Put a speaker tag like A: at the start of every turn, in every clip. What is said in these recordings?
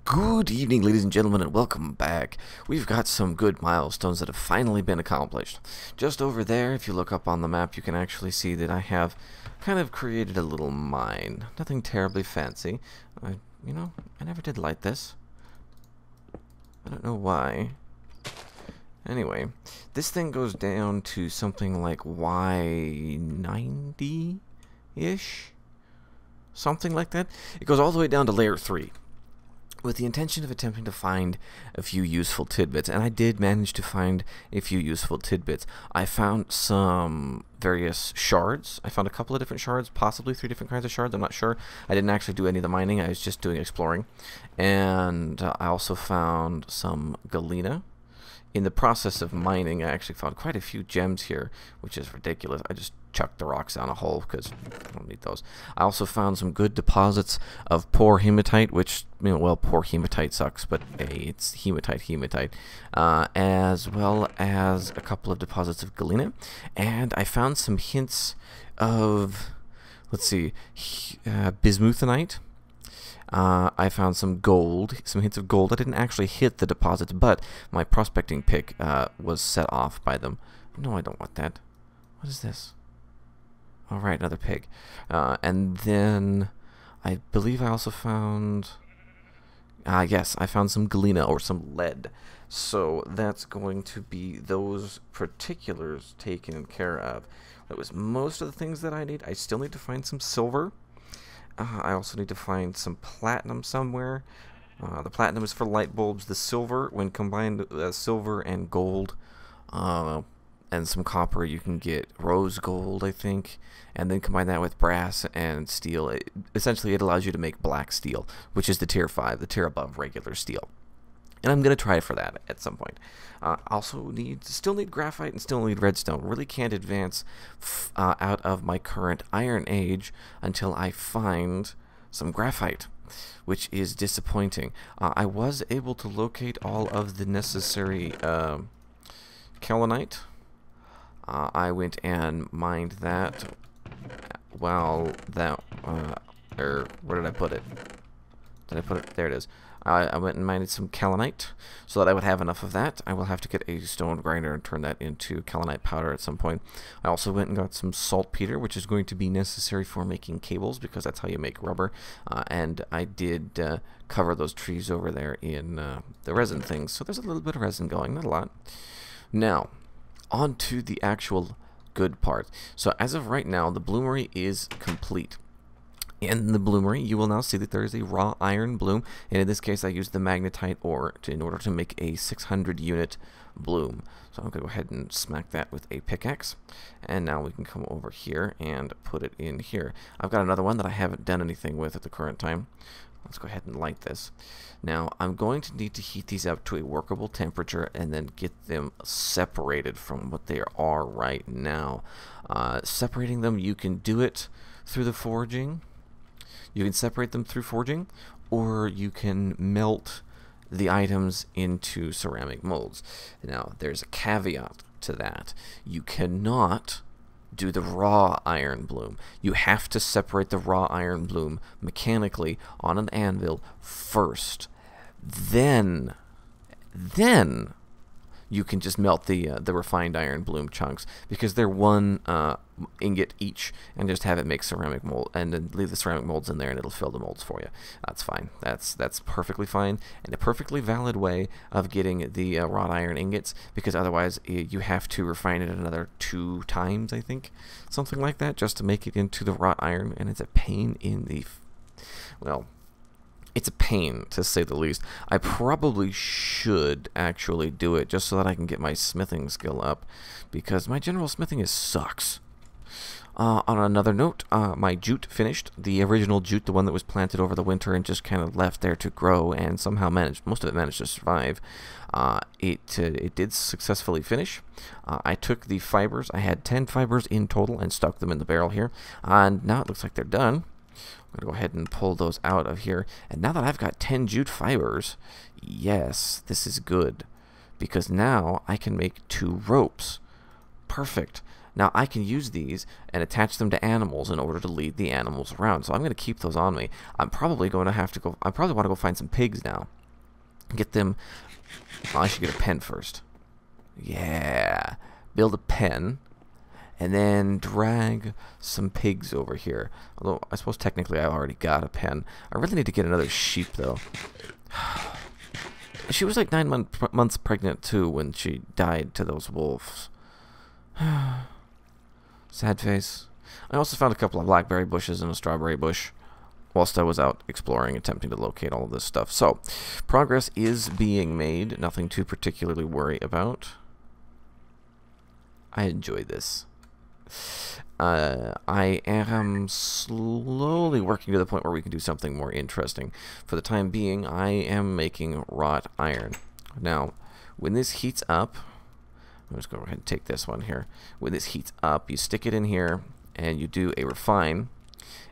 A: Good evening, ladies and gentlemen, and welcome back. We've got some good milestones that have finally been accomplished. Just over there, if you look up on the map, you can actually see that I have kind of created a little mine. Nothing terribly fancy. I never did light this. I don't know why. Anyway, this thing goes down to something like Y90-ish? Something like that. It goes all the way down to layer 3. With the intention of attempting to find a few useful tidbits, and I did manage to find a few useful tidbits. I found some various shards. I found a couple of different shards, possibly 3 different kinds of shards, I'm not sure. I didn't actually do any of the mining, I was just doing exploring. And I also found some galena. In the process of mining, I actually found quite a few gems here, which is ridiculous. I just chucked the rocks down a hole because I don't need those. I also found some good deposits of poor hematite, which, well, poor hematite sucks, but hey, it's hematite, as well as a couple of deposits of galena. And I found some hints of, let's see, bismuthinite. I found some gold, some hints of gold. I didn't actually hit the deposits, but my prospecting pick was set off by them. No, I don't want that. What is this? All right, another pig. And then I believe I also found... yes, I found some galena or some lead. So that's going to be those particulars taken care of. That was most of the things that I need. I still need to find some silver. I also need to find some platinum somewhere. The platinum is for light bulbs. The silver, when combined silver and gold and some copper, you can get rose gold, I think. And then combine that with brass and steel. Essentially, it allows you to make black steel, which is the tier 5, the tier above regular steel. And I'm going to try for that at some point. Still need graphite and still need redstone. Really can't advance out of my current iron age until I find some graphite, which is disappointing. I was able to locate all of the necessary kaolinite. I went and mined that. Well, where did I put it? Did I put it? There it is. I went and mined some kaolinite so that I would have enough of that. I will have to get a stone grinder and turn that into kaolinite powder at some point. I also went and got some saltpeter, which is going to be necessary for making cables because that's how you make rubber. And I did cover those trees over there in the resin things. So there's a little bit of resin going, not a lot. Now, on to the actual good part. So as of right now, the bloomery is complete. In the bloomery, you will now see that there is a raw iron bloom, and in this case I used the magnetite ore in order to make a 600 unit bloom. So I'm going to go ahead and smack that with a pickaxe, and now we can come over here and put it in here. I've got another one that I haven't done anything with at the current time. Let's go ahead and light this. Now I'm going to need to heat these up to a workable temperature and then get them separated from what they are right now. Separating them, you can do it through the forging. You can separate them through forging, or you can melt the items into ceramic molds. Now, there's a caveat to that. You cannot do the raw iron bloom. You have to separate the raw iron bloom mechanically on an anvil first. Then you can just melt the refined iron bloom chunks, because they're one ingot each, and just have it make ceramic mold, and then leave the ceramic molds in there, and it'll fill the molds for you. That's fine. That's perfectly fine, and a perfectly valid way of getting the wrought iron ingots, because otherwise you have to refine it another 2 times, I think, something like that, just to make it into the wrought iron, and it's a pain in the well. It's a pain, to say the least. I probably should actually do it just so that I can get my smithing skill up, because my general smithing sucks. On another note, my jute finished. The original jute, the one that was planted over the winter and just kind of left there to grow, and somehow most of it managed to survive. It did successfully finish. I took the fibers. I had 10 fibers in total and stuck them in the barrel here. And now it looks like they're done. I'm going to go ahead and pull those out of here. And now that I've got 10 jute fibers, yes, this is good. Because now I can make 2 ropes. Perfect. Now I can use these and attach them to animals in order to lead the animals around. So I'm going to keep those on me. I'm probably going to have to go. I probably want to go find some pigs now. Get them. Well, I should get a pen first. Yeah. Build a pen. And then drag some pigs over here. Although, I suppose technically I've already got a pen. I really need to get another sheep, though. She was like 9 months pregnant, too, when she died to those wolves. Sad face. I also found a couple of blackberry bushes and a strawberry bush whilst I was out exploring, attempting to locate all of this stuff. So, progress is being made. Nothing to particularly worry about. I enjoy this. I am slowly working to the point where we can do something more interesting. For the time being, I am making wrought iron. Now, when this heats up, I'm just going to go ahead and take this one here. When this heats up, you stick it in here, and you do a refine,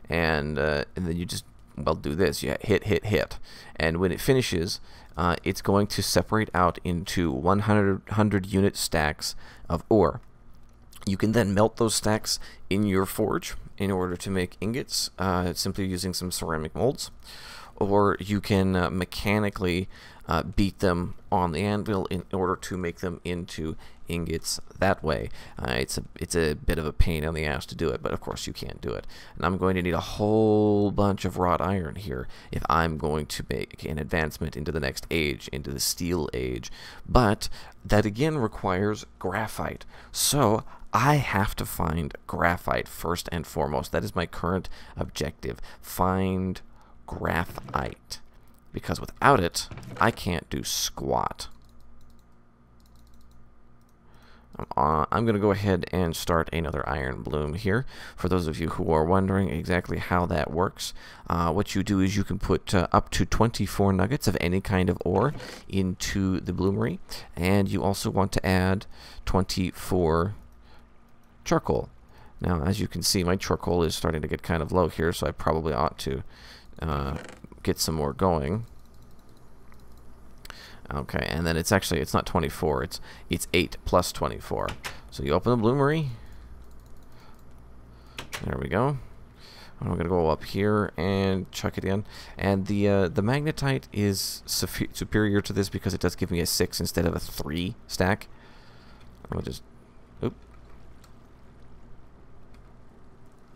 A: and then you just, well, do this. You hit. And when it finishes, it's going to separate out into 100 unit stacks of ore. You can then melt those stacks in your forge in order to make ingots, simply using some ceramic molds. Or you can mechanically beat them on the anvil in order to make them into ingots that way. It's a bit of a pain in the ass to do it, but of course you can't do it. And I'm going to need a whole bunch of wrought iron here if I'm going to make an advancement into the next age, into the steel age. But that again requires graphite. So I have to find graphite first and foremost. That is my current objective. Find graphite. Because without it, I can't do squat. I'm going to go ahead and start another iron bloom here. For those of you who are wondering exactly how that works, what you do is you can put up to 24 nuggets of any kind of ore into the bloomery. And you also want to add 24 charcoal. Now, as you can see, my charcoal is starting to get kind of low here, so I probably ought to get some more going. Okay, and then it's not 24, it's 8 plus 24. So you open the bloomery. There we go. And we're gonna go up here and chuck it in. And the magnetite is superior to this because it does give me a 6 instead of a 3 stack. I'll just, oop.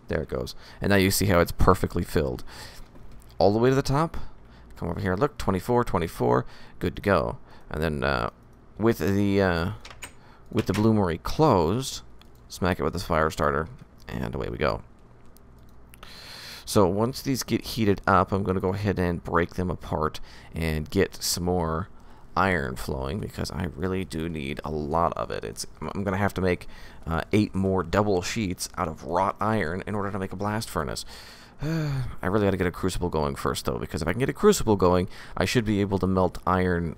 A: There it goes. And now you see how it's perfectly filled. All the way to the top. Come over here. Look, 24, 24. Good to go. And then with the bloomery closed, smack it with this fire starter, and away we go. So once these get heated up, I'm going to go ahead and break them apart and get some more iron flowing because I really do need a lot of it. I'm going to have to make 8 more double sheets out of wrought iron in order to make a blast furnace. I really got to get a crucible going first, though, because if I can get a crucible going, I should be able to melt iron,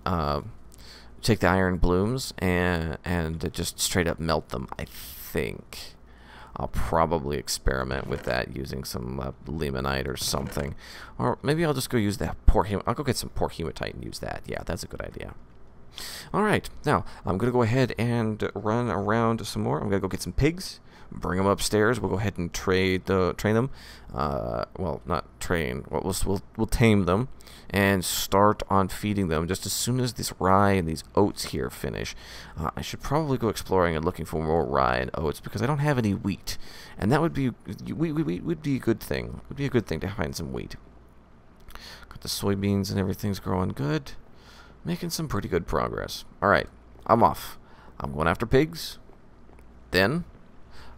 A: take the iron blooms and just straight up melt them. I think I'll probably experiment with that using some limonite or something, or maybe I'll just go use that I'll go get some poor hematite and use that. Yeah, that's a good idea. All right, now I'm gonna go ahead and run around some more. I'm gonna go get some pigs. Bring them upstairs. We'll go ahead and train them. Well, not train. We'll tame them and start on feeding them just as soon as this rye and these oats here finish. I should probably go exploring and looking for more rye and oats because I don't have any wheat, and that would be wheat would be a good thing. Would be a good thing to find some wheat. Got the soybeans and everything's growing good. Making some pretty good progress. All right, I'm off. I'm going after pigs. Then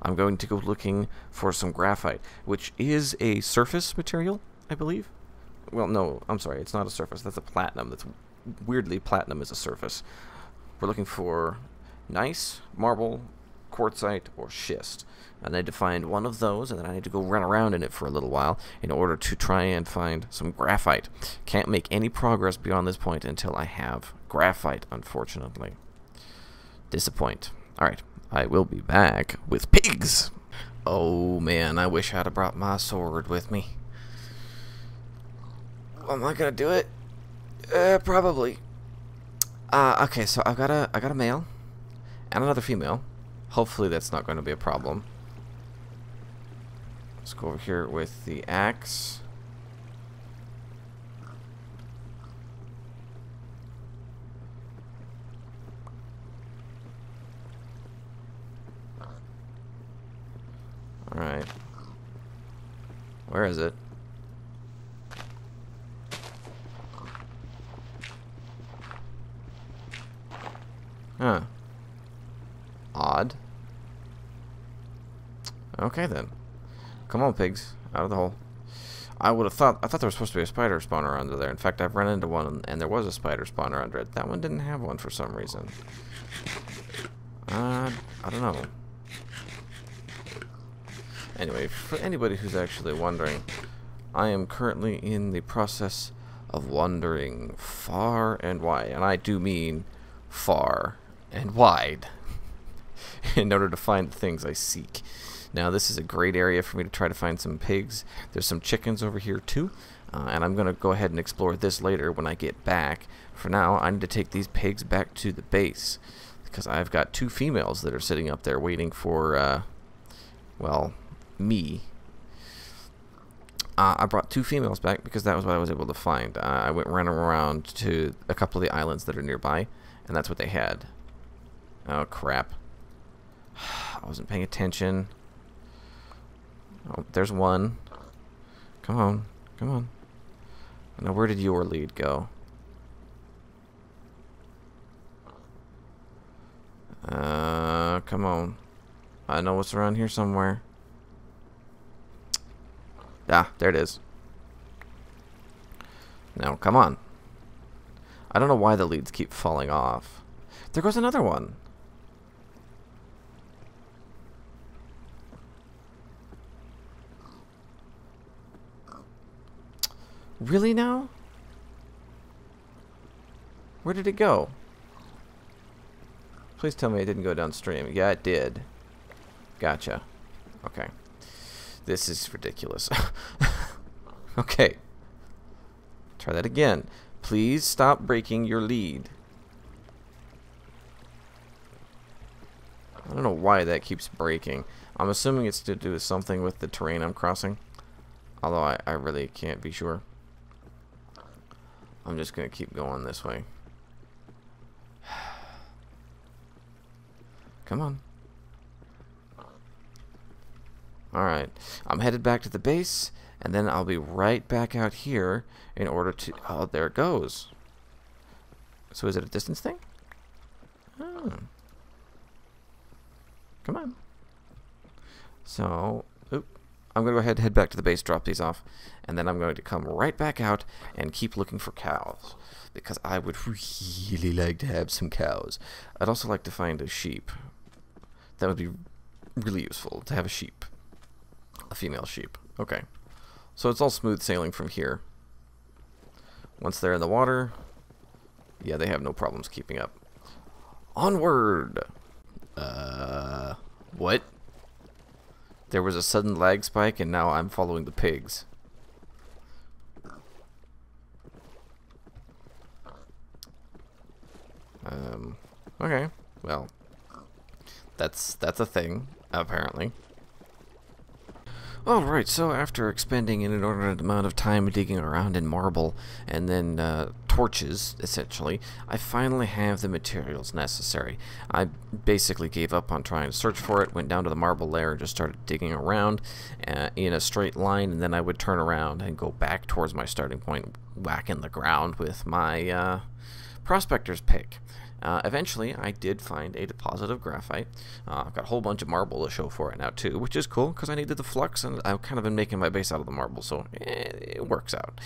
A: I'm going to go looking for some graphite, which is a surface material, I believe. Well, no, I'm sorry, it's not a surface. That's a platinum. That's weirdly, platinum is a surface. We're looking for gneiss, marble, quartzite, or schist. I need to find one of those, and then I need to go run around in it for a little while in order to try and find some graphite. Can't make any progress beyond this point until I have graphite, unfortunately. Disappoint. All right. I will be back with pigs. Oh man, I wish I'd have brought my sword with me. Am I gonna do it? Probably. Okay, so I got a male and another female. Hopefully that's not going to be a problem. Let's go over here with the axe. Alright. Where is it? Huh. Odd. Okay then. Come on, pigs. Out of the hole. I thought there was supposed to be a spider spawner under there. In fact, I've run into one and there was a spider spawner under it. That one didn't have one for some reason. I don't know. Anyway, for anybody who's actually wondering, I am currently in the process of wandering far and wide, and I do mean far and wide, in order to find the things I seek. Now, this is a great area for me to try to find some pigs. There's some chickens over here too, and I'm going to go ahead and explore this later when I get back. For now, I need to take these pigs back to the base, because I've got 2 females that are sitting up there waiting for, well, me. I brought 2 females back because that was what I was able to find. I ran around to a couple of the islands that are nearby, and that's what they had. Oh, crap. I wasn't paying attention. Oh, there's one. Come on. Come on. Now, where did your lead go? Come on. I know what's around here somewhere. Ah, there it is. Now, come on. I don't know why the leads keep falling off. There goes another one. Really now? Where did it go? Please tell me it didn't go downstream. Yeah, it did. Gotcha. Okay. This is ridiculous. Okay. Try that again. Please stop breaking your lead. I don't know why that keeps breaking. I'm assuming it's to do with something with the terrain I'm crossing. Although I really can't be sure. I'm just going to keep going this way. Come on. Alright. I'm headed back to the base, and then I'll be right back out here in order to... Oh, there it goes. So is it a distance thing? Oh. Come on. So, I'm going to go ahead and head back to the base, drop these off, and then I'm going to come right back out and keep looking for cows, because I would really like to have some cows. I'd also like to find a sheep. That would be really useful, to have a sheep. A female sheep. Okay. So it's all smooth sailing from here. Once they're in the water, yeah, they have no problems keeping up. Onward! What? There was a sudden lag spike, and now I'm following the pigs. Okay. Well, that's a thing, apparently. Alright, so after expending an inordinate amount of time digging around in marble and then torches, essentially, I finally have the materials necessary. I basically gave up on trying to search for it, went down to the marble layer and just started digging around in a straight line, and then I would turn around and go back towards my starting point, whack in the ground with my prospector's pick. Eventually, I did find a deposit of graphite. I've got a whole bunch of marble to show for it now, too, which is cool, because I needed the flux, and I've kind of been making my base out of the marble, so it works out.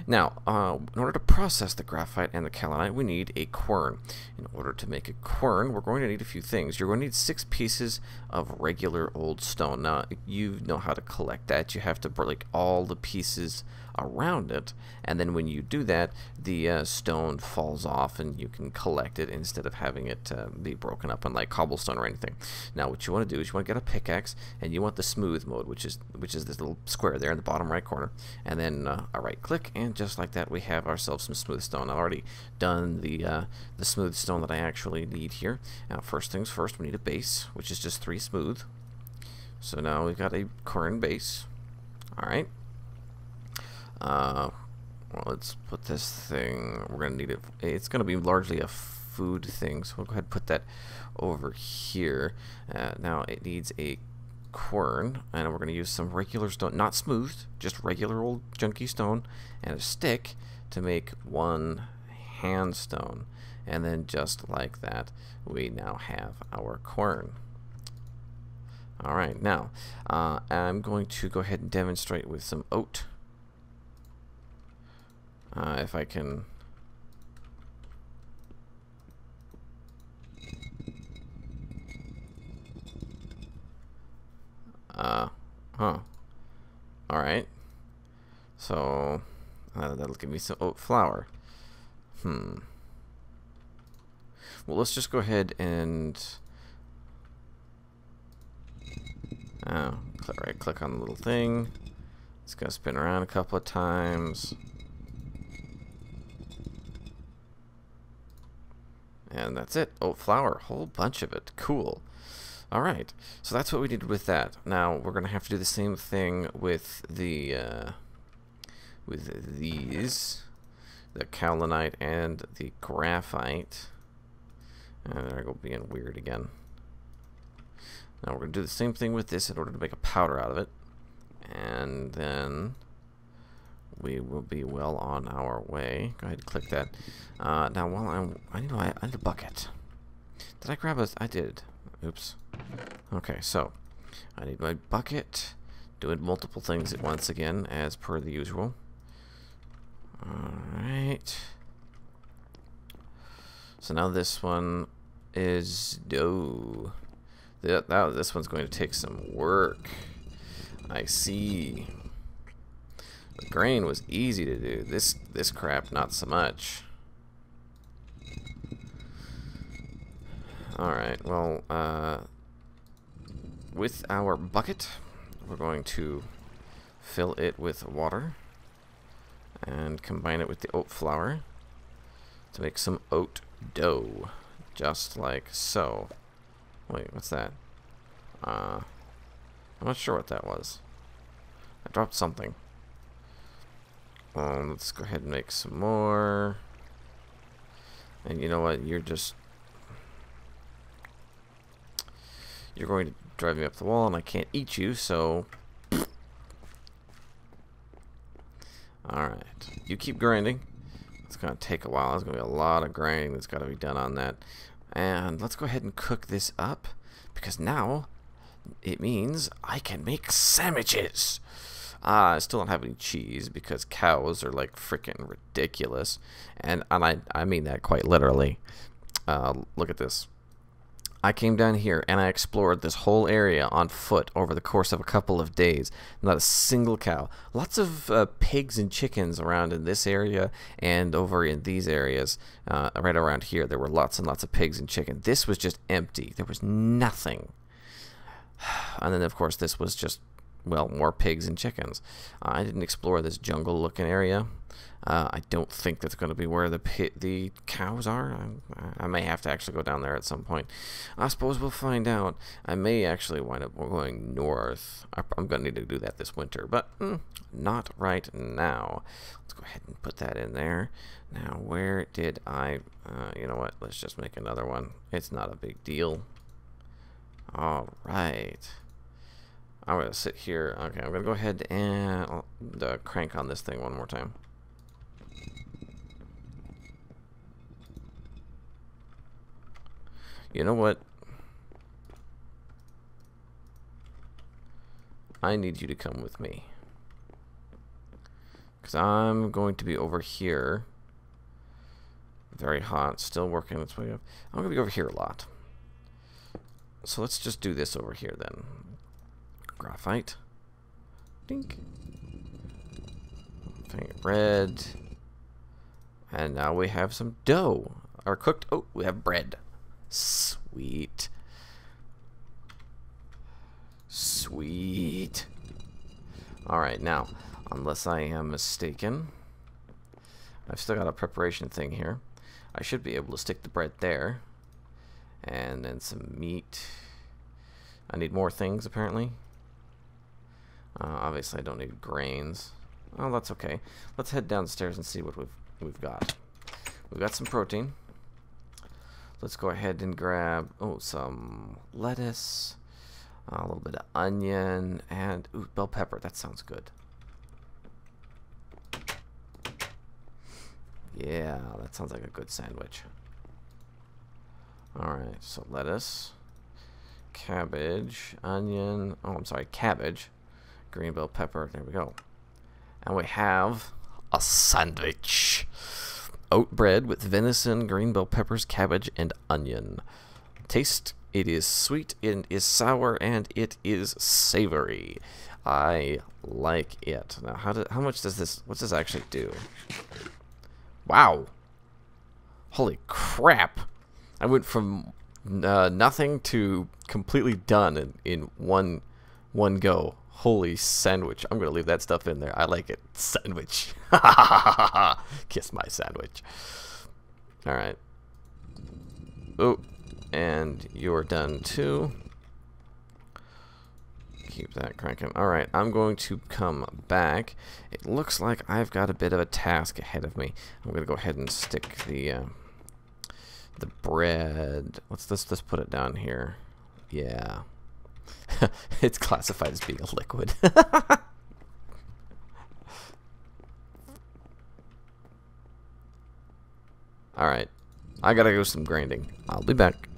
A: Now, in order to process the graphite and the kaolinite, we need a quern. In order to make a quern, we're going to need a few things. You're going to need 6 pieces of regular old stone. Now, you know how to collect that. You have to break all the pieces around it, and then when you do that, the stone falls off and you can collect it in instead of having it be broken up on like cobblestone or anything. Now what you want to do is you want to get a pickaxe, and you want the smooth mode, which is this little square there in the bottom right corner, and then a right click, and just like that we have ourselves some smooth stone. I've already done the smooth stone that I actually need here. Now first things first, we need a base, which is just 3 smooth. So now we've got a quern base. Alright. Well, let's put this thing, we're going to need it, it's going to be largely a food thing, so we'll go ahead and put that over here. Now it needs a quern, and we're going to use some regular stone, not smooth, just regular old junky stone, and a stick to make 1 hand stone. And then just like that, we now have our quern. Alright, now I'm going to go ahead and demonstrate with some oat. If I can... Alright. So, that'll give me some oat flour. Well, let's just go ahead and... right click on the little thing. It's going to spin around a couple of times. And that's it. Oat flour. Whole bunch of it. Cool. Alright. So that's what we did with that. Now we're going to have to do the same thing with the with these. The kaolinite and the graphite. And there I go being weird again. Now we're going to do the same thing with this in order to make a powder out of it. And then we will be well on our way. Go ahead and click that. Now while I need a bucket. Did I grab a... I did. Oops. Okay, so I need my bucket. Doing multiple things at once again, as per the usual. Alright. So now this one is dough. This one's going to take some work. I see. The grain was easy to do. This crap, not so much. Alright, well, with our bucket, we're going to fill it with water and combine it with the oat flour to make some oat dough, just like so. Wait, what's that? I'm not sure what that was. I dropped something. Let's go ahead and make some more. And you know what? You're going to drive me up the wall, and I can't eat you, so... Alright. You keep grinding. It's going to take a while. There's going to be a lot of grinding that's got to be done on that. And let's go ahead and cook this up, because now it means I can make sandwiches. I still don't have any cheese because cows are like freaking ridiculous, and I mean that quite literally. Look at this. I came down here and I explored this whole area on foot over the course of a couple of days. Not a single cow. Lots of pigs and chickens around in this area and over in these areas. Right around here there were lots and lots of pigs and chicken. This was just empty. There was nothing. And then of course this was just, well, more pigs and chickens. I didn't explore this jungle looking area. I don't think that's going to be where the cows are. I may have to actually go down there at some point. I suppose we'll find out. I may actually wind up going north. I'm going to need to do that this winter, but not right now. Let's go ahead and put that in there. Now, where did I... you know what? Let's just make another one. It's not a big deal. All right. I'm going to sit here. Okay, I'm going to go ahead and crank on this thing one more time. You know what? I need you to come with me. Because I'm going to be over here. Very hot. Still working its way up. I'm going to be over here a lot. So let's just do this over here then. Graphite. Dink. Paint red. And now we have some dough. or cooked. Oh, we have bread. Sweet. Sweet. Alright, now, unless I am mistaken, I've still got a preparation thing here. I should be able to stick the bread there. And then some meat. I need more things, apparently. Obviously, I don't need grains. Oh, that's okay. Let's head downstairs and see what we've got. We've got some protein. Let's go ahead and grab some lettuce, a little bit of onion, and bell pepper. That sounds good. Yeah, that sounds like a good sandwich. Alright, so lettuce, cabbage, onion, cabbage, green bell pepper, there we go. And we have a sandwich. Oat bread with venison, green bell peppers, cabbage, and onion. Taste, it is sweet, it is sour, and it is savory. I like it. Now, how much does this, what's this actually do? Wow. Holy crap. I went from nothing to completely done in one go. Holy sandwich. I'm going to leave that stuff in there. I like it. Sandwich. Kiss my sandwich. Alright. Oh, and you're done too. Keep that cranking. Alright, I'm going to come back. It looks like I've got a bit of a task ahead of me. I'm going to go ahead and stick the bread. Let's put it down here. Yeah. It's classified as being a liquid. Alright. I gotta go some grinding. I'll be back.